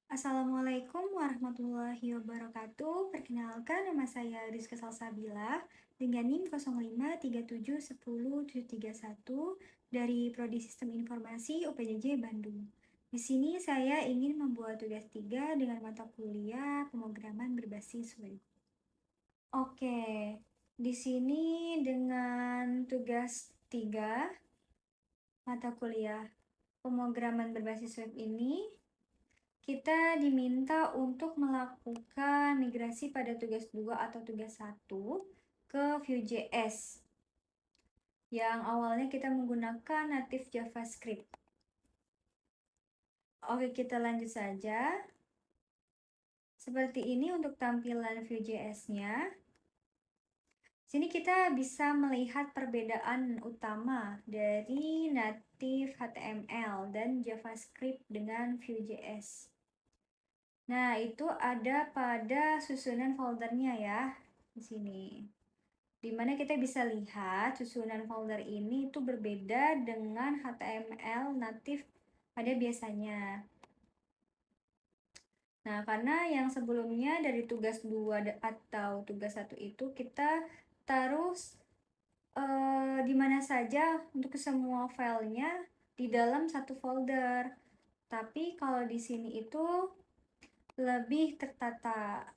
Assalamualaikum warahmatullahi wabarakatuh. Perkenalkan, nama saya Rizka Salsabila dengan NIM 0537107731 dari Prodi Sistem Informasi UPJJ Bandung. Di sini saya ingin membuat tugas 3 dengan mata kuliah pemrograman berbasis web. Oke, di sini dengan tugas 3 mata kuliah pemrograman berbasis web ini kita diminta untuk melakukan migrasi pada tugas 2 atau tugas 1 ke Vue.js yang awalnya kita menggunakan native JavaScript. Oke, kita lanjut saja. Seperti ini untuk tampilan Vue.js-nya. Sini kita bisa melihat perbedaan utama dari native HTML dan JavaScript dengan Vue.js. Nah, itu ada pada susunan foldernya ya, di sini. Dimana kita bisa lihat susunan folder ini itu berbeda dengan HTML native pada biasanya. Nah, karena yang sebelumnya dari tugas 2 atau tugas 1 itu kita taruh di mana saja untuk semua filenya di dalam satu folder. Tapi kalau di sini itu lebih tertata.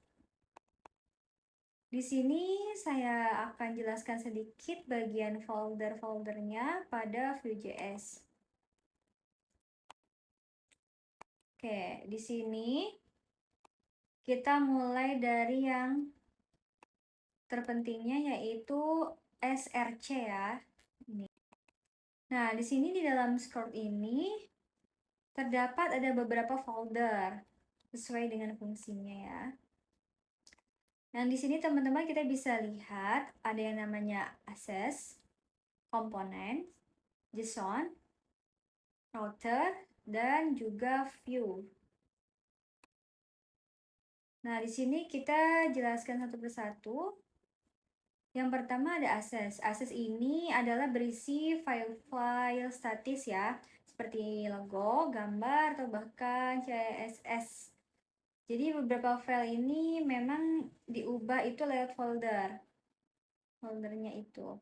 Di sini saya akan jelaskan sedikit bagian folder-foldernya pada Vue.js. Oke, di sini kita mulai dari yang terpentingnya yaitu src ya. Nah, di sini di dalam Scroll ini terdapat ada beberapa folder sesuai dengan fungsinya ya. Nah, di sini teman-teman kita bisa lihat ada yang namanya access, component, JSON, router, dan juga view. Nah, di sini kita jelaskan satu persatu. Yang pertama ada access. Access ini adalah berisi file-file statis ya, seperti logo, gambar, atau bahkan CSS. Jadi beberapa file ini memang diubah itu lewat foldernya itu.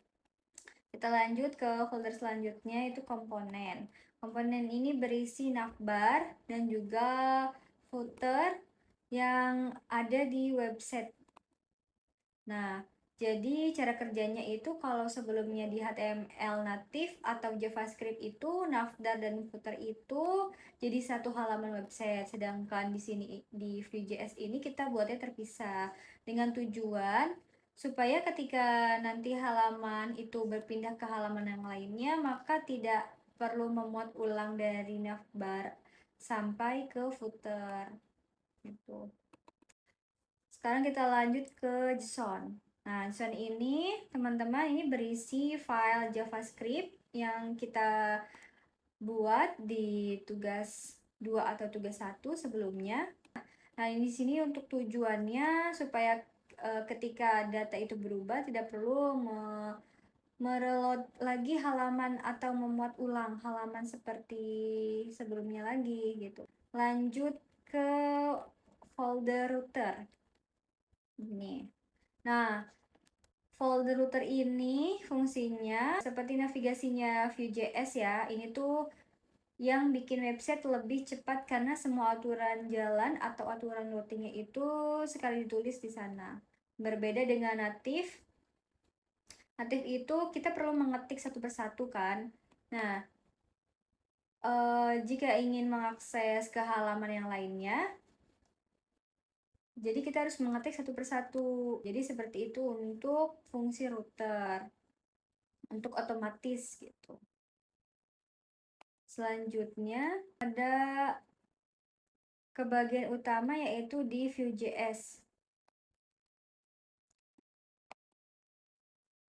Kita lanjut ke folder selanjutnya, itu komponen. Komponen ini berisi navbar dan juga footer yang ada di website. Nah, jadi cara kerjanya itu kalau sebelumnya di HTML native atau JavaScript itu navbar dan footer itu jadi satu halaman website, sedangkan di sini di Vue.js ini kita buatnya terpisah dengan tujuan supaya ketika nanti halaman itu berpindah ke halaman yang lainnya maka tidak perlu memuat ulang dari navbar sampai ke footer gitu. Sekarang kita lanjut ke JSON. Nah, JSON ini teman-teman ini berisi file JavaScript yang kita buat di tugas 2 atau tugas 1 sebelumnya. Nah, ini di sini untuk tujuannya supaya ketika data itu berubah tidak perlu mereload lagi halaman atau memuat ulang halaman seperti sebelumnya lagi gitu. Lanjut ke folder router. Ini. Nah, folder router ini fungsinya seperti navigasinya Vue.js ya. Ini tuh yang bikin website lebih cepat karena semua aturan jalan atau aturan routingnya itu sekali ditulis di sana. Berbeda dengan native. Native itu kita perlu mengetik satu persatu kan. Nah, jika ingin mengakses ke halaman yang lainnya, jadi kita harus mengetik satu persatu. Jadi seperti itu untuk fungsi router. Untuk otomatis gitu. Selanjutnya ada ke bagian utama yaitu di Vue.js.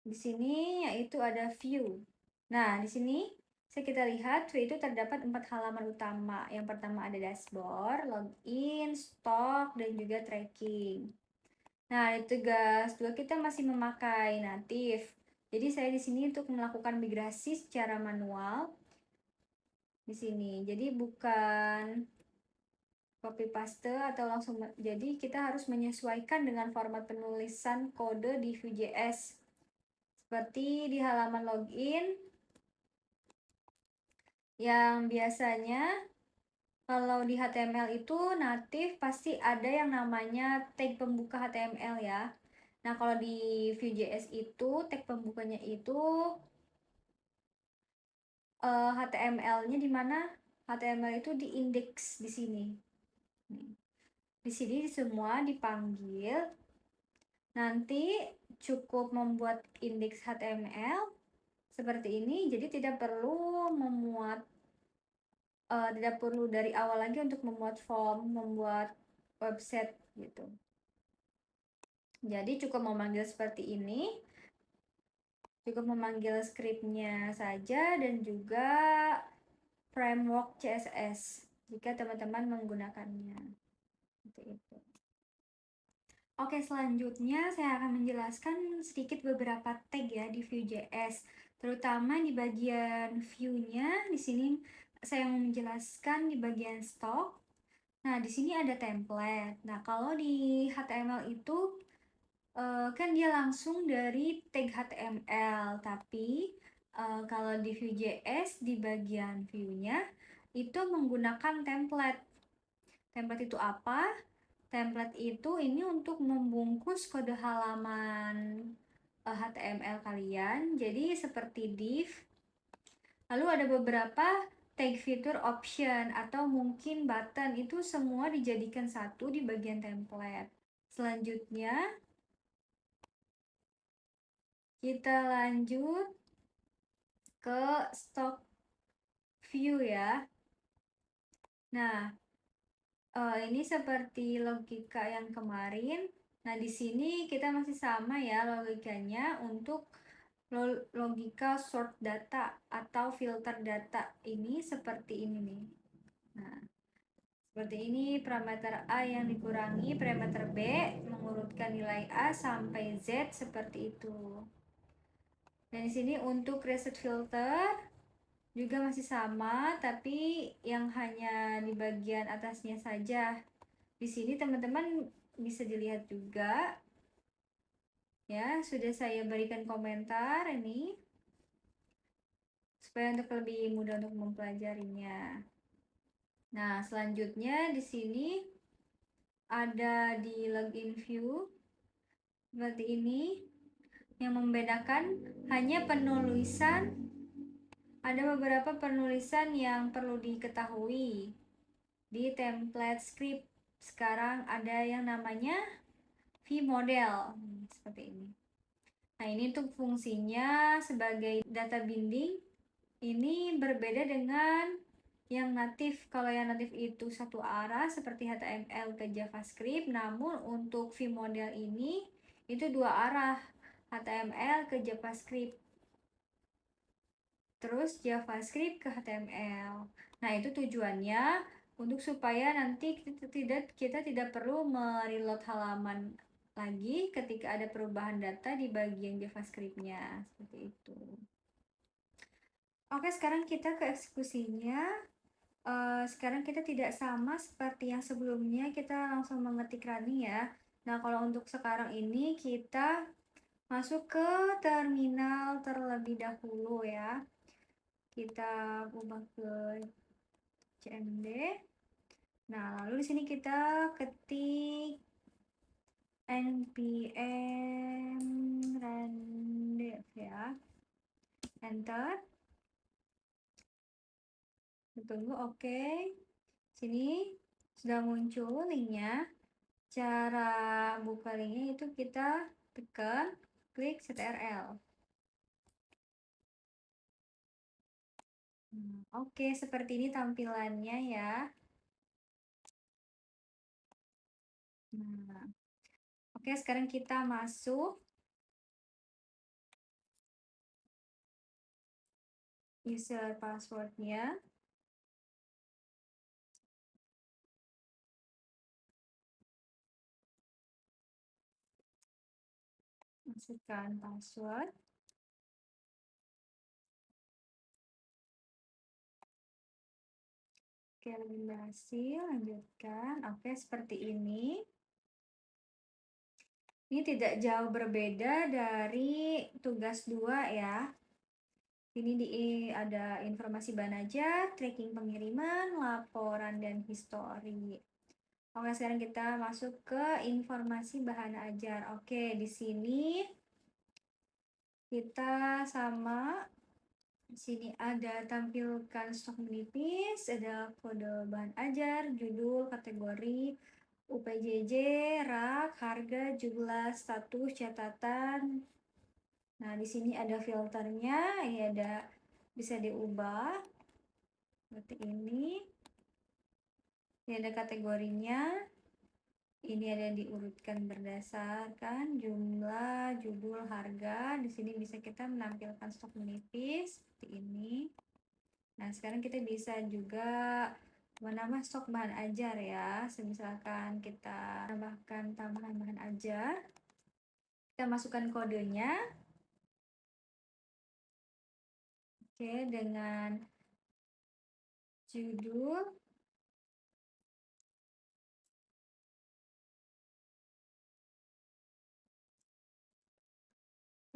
Di sini yaitu ada view. Nah, di sini kita lihat Vue itu terdapat 4 halaman utama. Yang pertama ada dashboard, login, stock, dan juga tracking. Nah, di tugas 2 kita masih memakai native. Jadi saya di sini untuk melakukan migrasi secara manual di sini. Jadi bukan copy paste atau langsung, jadi kita harus menyesuaikan dengan format penulisan kode di Vue.js. Seperti di halaman login yang biasanya kalau di HTML itu natif pasti ada yang namanya tag pembuka HTML ya. Nah, kalau di Vue.js itu tag pembukanya itu HTML-nya di mana? HTML itu di indeks di sini. Di sini semua dipanggil. Nanti cukup membuat indeks HTML seperti ini, jadi tidak perlu memuat tidak perlu dari awal lagi untuk memuat form, membuat website gitu. Jadi cukup memanggil seperti ini, cukup memanggil scriptnya saja dan juga framework CSS jika teman-teman menggunakannya. Seperti itu. Oke, selanjutnya saya akan menjelaskan sedikit beberapa tag ya di Vue.js, terutama di bagian view-nya. Di sini saya mau menjelaskan di bagian stock. Nah, di sini ada template. Nah, kalau di HTML itu kan dia langsung dari tag HTML, tapi kalau di Vue.js di bagian view-nya itu menggunakan template. Template itu apa? Template itu ini untuk membungkus kode halaman HTML kalian. Jadi seperti div. Lalu ada beberapa tag fitur option atau mungkin button, itu semua dijadikan satu di bagian template. Selanjutnya kita lanjut ke stock view ya. Nah, ini seperti logika yang kemarin. Nah, di sini kita masih sama ya logikanya untuk logika sort data atau filter data. Ini seperti ini nih. Nah, seperti ini, parameter A yang dikurangi parameter B, mengurutkan nilai A sampai Z seperti itu. Dan di sini untuk reset filter juga masih sama, tapi yang hanya di bagian atasnya saja. Di sini teman-teman bisa dilihat juga ya, sudah saya berikan komentar ini supaya untuk lebih mudah untuk mempelajarinya. Nah, selanjutnya di sini ada di login view seperti ini. Yang membedakan hanya penulisan, ada beberapa penulisan yang perlu diketahui di template script. Sekarang ada yang namanya vModel seperti ini. Nah, ini untuk fungsinya sebagai data binding. Ini berbeda dengan yang natif. Kalau yang natif itu satu arah seperti HTML ke JavaScript, namun untuk vModel ini itu dua arah, HTML ke JavaScript, terus JavaScript ke HTML. Nah, itu tujuannya untuk supaya nanti kita tidak perlu mereload halaman lagi ketika ada perubahan data di bagian JavaScript-nya. Seperti itu. Oke, sekarang kita ke eksekusinya. Sekarang kita tidak sama seperti yang sebelumnya, kita langsung mengetik running ya. Nah, kalau untuk sekarang ini kita masuk ke terminal terlebih dahulu ya. Kita ubah ke CMD. Nah, lalu di sini kita ketik npm rundev ya. Enter. Tunggu, oke. Sini sudah muncul linknya. Cara buka linknya itu kita tekan klik ctrl. Oke, seperti ini tampilannya ya. Nah, oke, sekarang kita masuk user passwordnya. Masukkan password. Oke, lagi berhasil, lanjutkan. Oke, seperti ini. Ini tidak jauh berbeda dari tugas 2 ya. Ini ada informasi bahan ajar, tracking pengiriman, laporan, dan histori. Oke, sekarang kita masuk ke informasi bahan ajar. Oke, di sini kita sama. Di sini ada tampilkan stok menipis, ada kode bahan ajar, judul, kategori, UPJJ, rak, harga, jumlah, status, catatan. Nah, di sini ada filternya, ini ada bisa diubah seperti ini. Ini ada kategorinya. Ini ada diurutkan berdasarkan jumlah, judul, harga. Di sini bisa kita menampilkan stok menipis seperti ini. Nah, sekarang kita bisa juga menambah stok bahan ajar ya. Misalkan kita tambahkan tambahan bahan ajar, kita masukkan kodenya. Oke, dengan judul,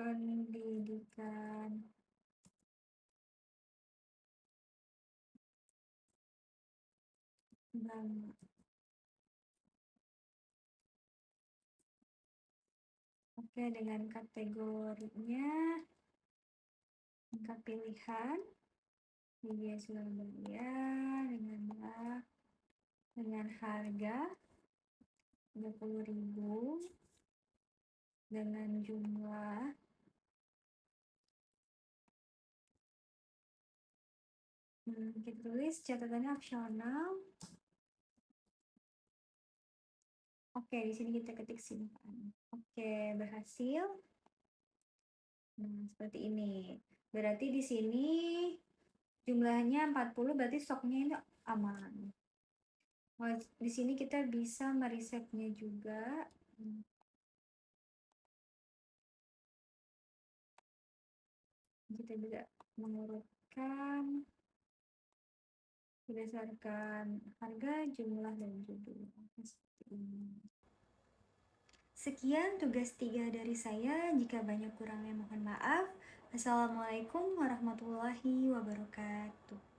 pendidikan, dan oke, dengan kategorinya angka pilihan, media Surabaya, dengan harga 30.000, dengan jumlah kita tulis catatannya opsional. Oke, di sini kita ketik simpan. Oke, berhasil. Nah, seperti ini. Berarti di sini jumlahnya 40, berarti stoknya itu aman. Di sini kita bisa meresetnya juga. Kita juga mengurutkan berdasarkan harga, jumlah, dan judul. Seperti ini. Sekian tugas 3 dari saya. Jika banyak kurangnya mohon maaf. Assalamualaikum warahmatullahi wabarakatuh.